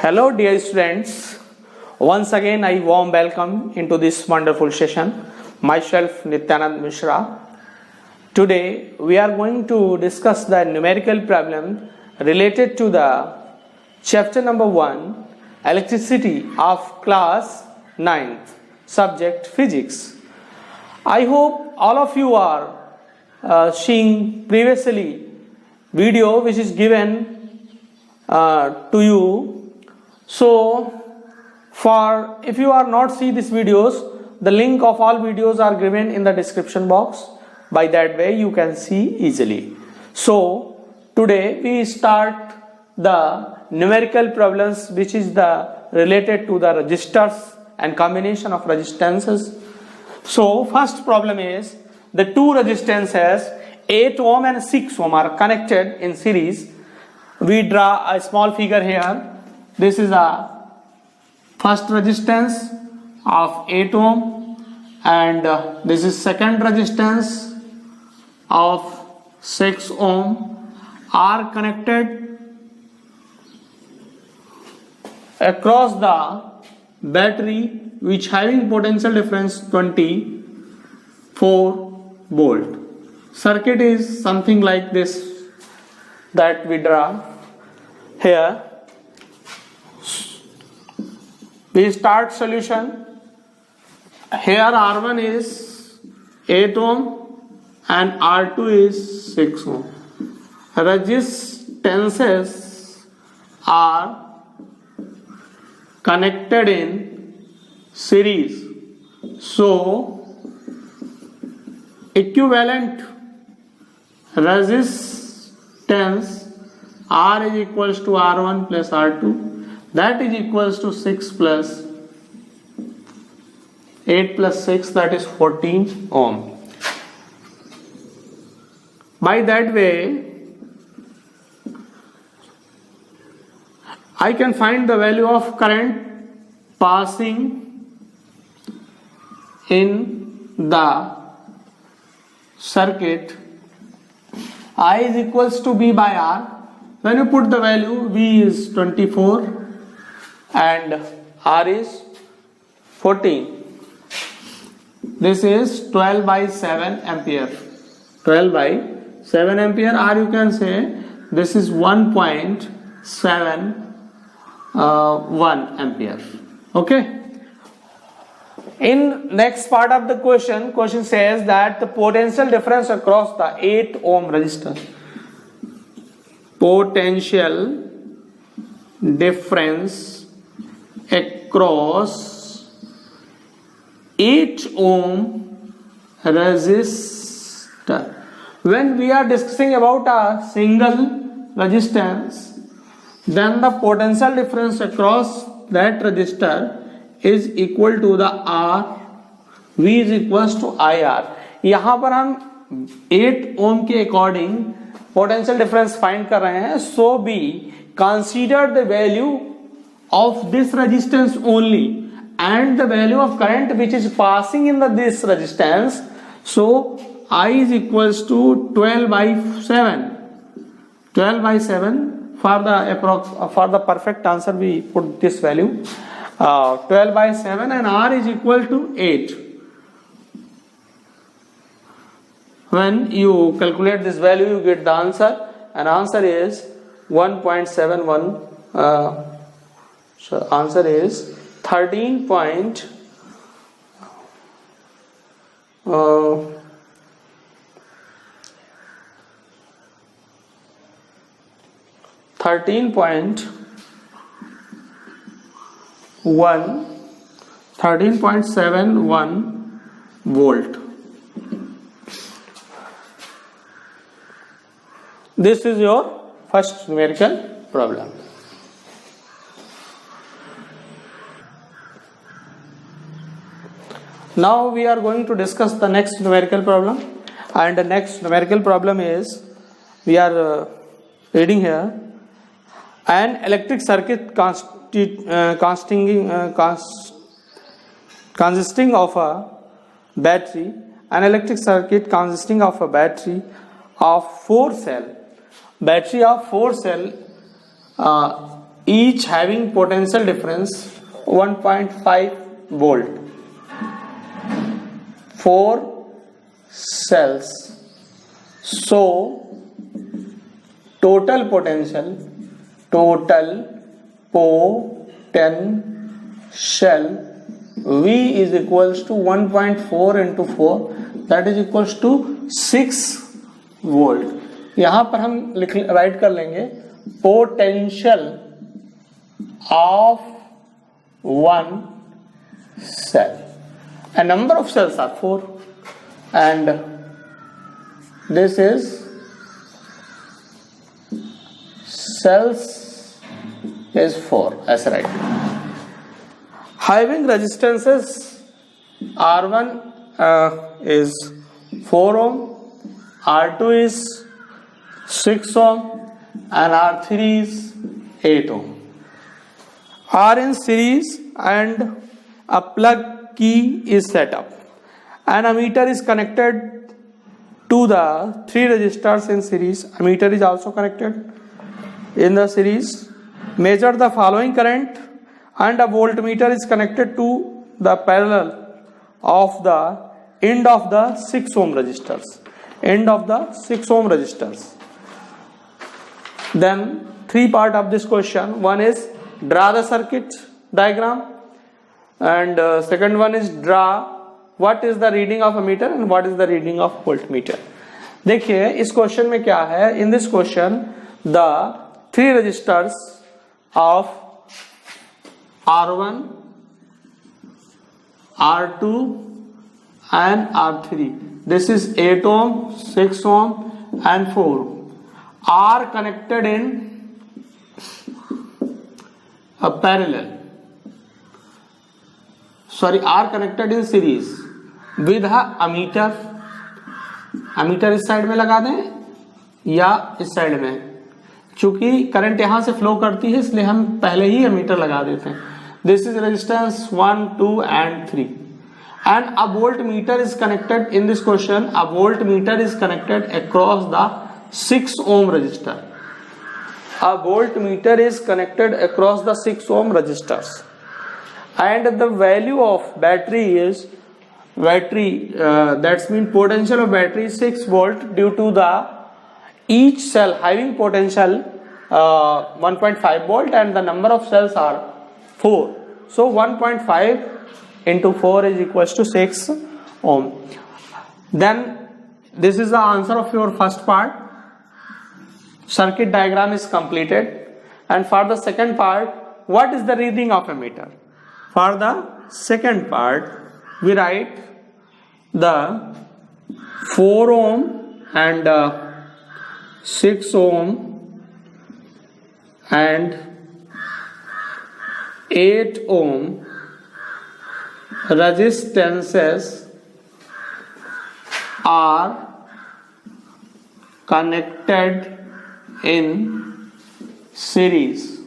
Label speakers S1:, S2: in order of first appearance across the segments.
S1: Hello dear students, once again I warm welcome into this wonderful session. Myself Nityanand Mishra. Today we are going to discuss the numerical problem related to the chapter number 1, electricity of class 9th, subject physics. I hope all of you are seeing previously video which is given to you. So if you are not see these videos, the link of all videos are given in the description box. By that way you can see easily. So today we start the numerical problems which is the related to the resistors and combination of resistances. So first problem is the two resistances 8 ohm and 6 ohm are connected in series. We draw a small figure here. This is a first resistance of 8 ohm and this is second resistance of 6 ohm are connected across the battery which having potential difference 24 volt. Circuit is something like this that we draw here. We start solution. Here R1 is 8 ohm and R2 is 6 ohm. Resistances are connected in series. So equivalent resistance R is equals to R1 plus R2. That is equals to 6 plus 8 plus 6, that is 14 ohm. By that way I can find the value of current passing in the circuit. I is equals to B by R. When you put the value, V is 24 and R is 14. This is 12 by 7 ampere. 12 by 7 ampere, or you can say this is 1.71 ampere. Okay. In next part of the question says that the potential difference across the 8 ohm resistor. Potential difference across 8 ohm resistor. When we are discussing about a single resistance, then the potential difference across that resistor is equal to the R. V is equals to IR. यहाँ पर हम 8 ohm के according potential difference find कर रहे हैं. So we consider the value of this resistance only and the value of current which is passing in this resistance. So I is equals to 12 by 7. 12 by 7 for the perfect answer we put this value 12 by 7 and R is equal to 8. When you calculate this value you get the answer, and answer is 1.71. So answer is 13 point 13.71 volt. This is your first numerical problem. Now we are going to discuss the next numerical problem, and the next numerical problem is we are reading here an electric circuit consisting of a battery, an electric circuit consisting of a battery of 4 cell. Battery of 4 cell each having potential difference 1.5 volt. 4 cells. So total potential V is equals to 1.4 into 4, that is equals to 6 volt. यहां पर हम right कर लेंगे potential of one cell. A number of cells are 4 and this is cells is 4 as right. Having resistances R1 is 4 ohm, R2 is 6 ohm and R3 is 8 ohm. Are in series and a plug key is set up. An ammeter is connected to the 3 resistors in series. Ammeter is also connected in the series. Measure the following current, and a voltmeter is connected to the parallel of the end of the 6 ohm resistors. End of the 6 ohm resistors. Then 3 part of this question. One is draw the circuit diagram, and second one is draw what is the reading of ammeter and what is the reading of voltmeter. देखिए इस question में क्या है. In this question the 3 resistors of R1, R2 and R3, this is 8 ohm, 6 ohm and 4 are connected in a parallel, are connected in series with a ammeter. ammeter इस side में लगा दें या इस साइड में, चूंकि करंट यहां से फ्लो करती है इसलिए हम पहले ही एमीटर लगा देते हैं. This is resistance 1, 2 and 3 and a voltmeter is connected in this question. A voltmeter is connected across the 6 ohm resistor. A voltmeter is connected across the 6 ohm resistors and the value of battery is that's mean potential of battery is 6 volt due to the each cell having potential 1.5 volt and the number of cells are 4. So 1.5 into 4 is equals to 6 ohm. Then this is the answer of your first part. Circuit diagram is completed. And for the second part, what is the reading of ammeter? For the second part, we write the 4 ohm and 6 ohm and 8 ohm resistances are connected in series.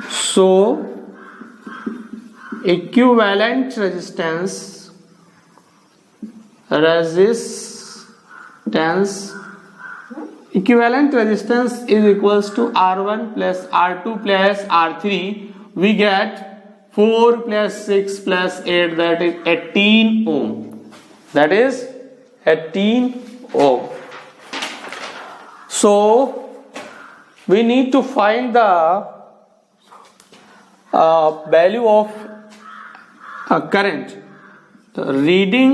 S1: So equivalent resistance is equals to R1 plus R2 plus R3. We get 4 plus 6 plus 8, that is 18 ohm. That is 18 ohm. So we need to find the value of current. The reading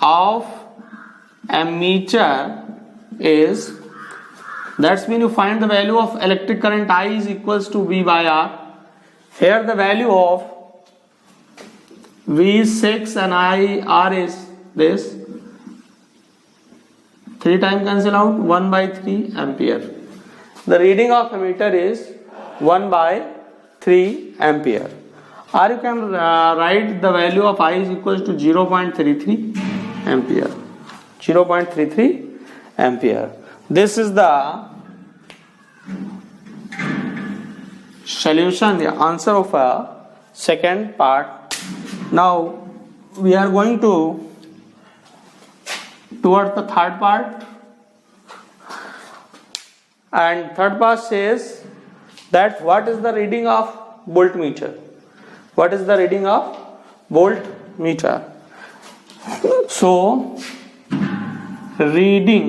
S1: of ammeter is, that's mean you find the value of electric current I is equals to V by R. Here the value of V is 6 and R is this. 3 times cancel out, 1 by 3 ampere. The reading of ammeter is 1 by 3 ampere. Or you can write the value of I is equals to 0.33 ampere. 0.33 ampere. This is the solution, the answer of a second part. Now we are going to towards the third part, and third part says that what is the reading of voltmeter? What is the reading of voltmeter? So reading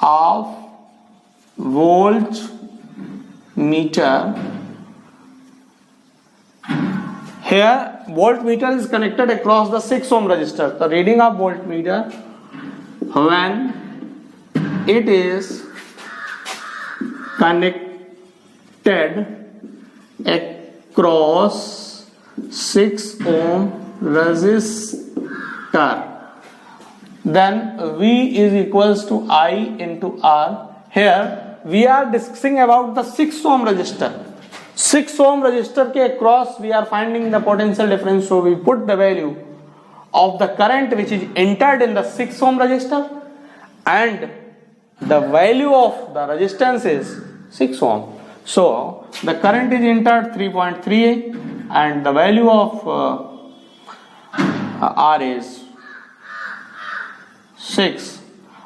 S1: of voltmeter, here voltmeter is connected across the 6 ohm resistor. The reading of voltmeter when it is connected across 6 ohm resistor, then V is equals to I into R. Here we are discussing about the 6 ohm resistor. 6 ohm resistor के across we are finding the potential difference, so we put the value of the current which is entered in the 6 ohm resistor and the value of the resistance is 6 ohm. So the current is entered 3.38 and the value of R is 6,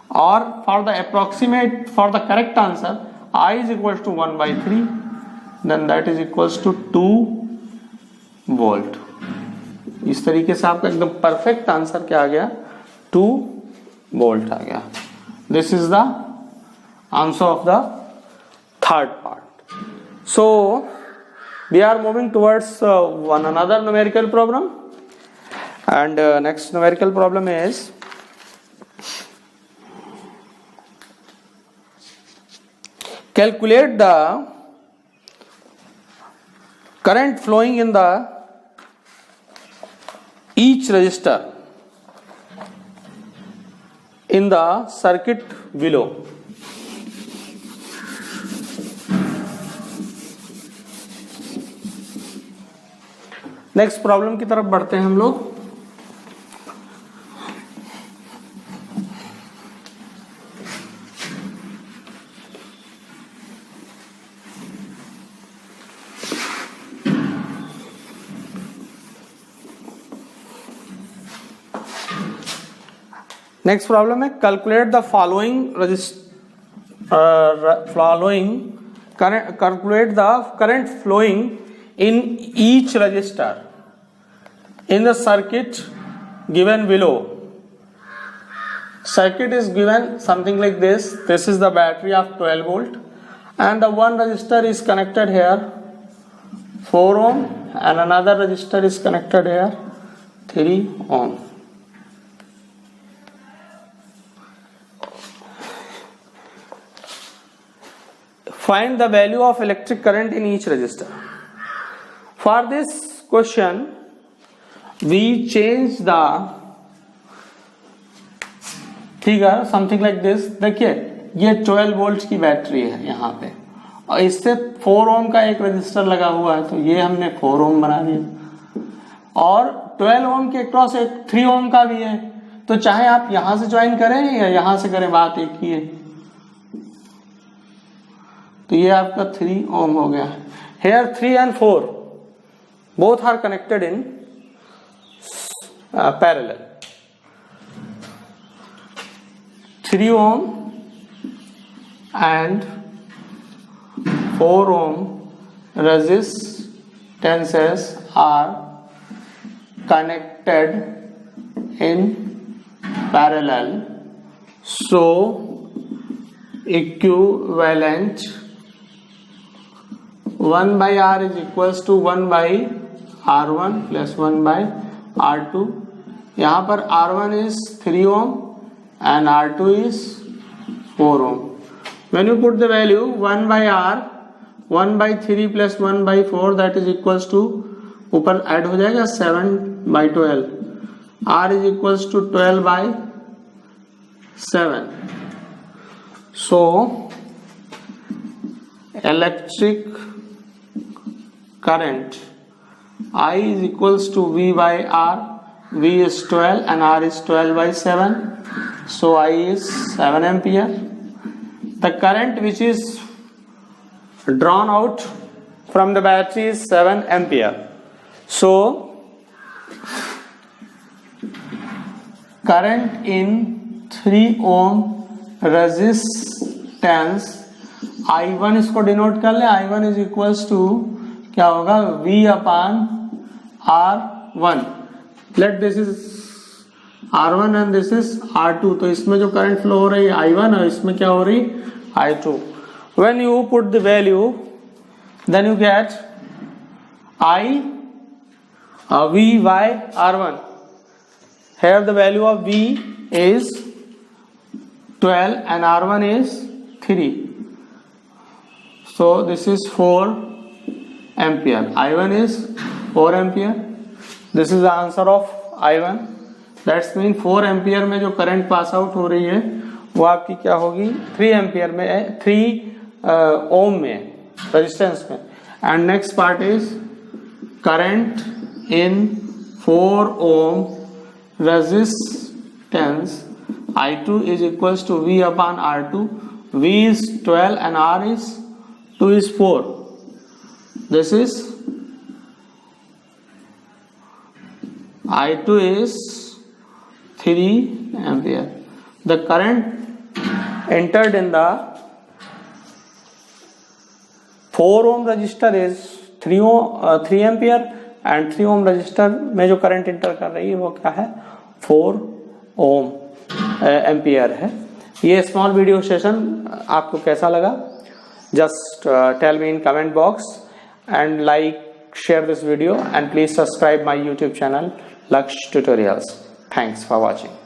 S1: or for the approximate, for the correct answer, I is equals to 1 by 3, then that is equals to 2 volt. इस तरीके से आपका एकदम perfect answer क्या आ गया, 2 volt आ गया. This is the answer of the third part. So we are moving towards another numerical problem, and next numerical problem is calculate the current flowing in the each resistor in the circuit below. Next problem की तरफ बढ़ते हैं हम लोग. Next problem है calculate the calculate the current flowing in each resistor in the circuit given below. Circuit is given something like this. This is the battery of 12 volt and the one resistor is connected here 4 ohm and another resistor is connected here 3 ohm. Find the value of electric current in each resistor. For this question, we change the figure something like this. देखिए ये 12 volt की battery है यहाँ पे और इससे 4 ओम का एक रजिस्टर लगा हुआ है, तो ये हमने 4 ओम बना दिया और 12 ओम के क्रॉस एक 3 ओम का भी है, तो चाहे आप यहां से ज्वाइन करें या यहां से करें, बात एक ही है. तो ये आपका 3 ओम हो गया. Here 3 and 4 both are connected in parallel. 3 ohm and 4 ohm resistances are connected in parallel, so equivalent 1 by R is equals to 1 by R1 plus 1 by R2. यहाँ पर R1 is 3 ohm and R2 is 4 ohm. When you put the value 1 by R, 1 by 3 plus 1 by 4, that is equals to, ऊपर add हो जाएगा 7 by 12. R is equals to 12 by 7. So electric current I is equals to V by R. V is 12 and R is 12 by 7, so I is 7 ampere. The current which is drawn out from the battery is 7 ampere. So current in 3 ohm resistance I1 इसको denote कर ले, I1 is equals to क्या होगा V upon R1। Let this is R1 and this is R2। तो इसमें जो current flow हो रही है I1 और इसमें क्या हो रही I2। When you put the value then you get V by R1। here the value of V is 12 and R1 is 3, so this is 4 ampere। I1 is 4 ampere, this is the answer of I1। that's mean 4 ampere में जो current pass out हो रही है वो आपकी क्या होगी 3 ampere में 3 ओम में रेजिस्टेंस में। And next part is current in 4 ohm resistance I2 is equals to V upon R2। V is 12 and R is 2 is 4। this is I2 is 3 ampere। the current entered in the 4 ohm resistor is 3 ampere and 3 ohm resistor में जो current enter कर रही है वो क्या है 4 ohm ampere है। ये स्मॉल वीडियो सेशन आपको कैसा लगा just tell me in comment box and like share this video and please subscribe my YouTube channel Lakshya tutorials. Thanks for watching.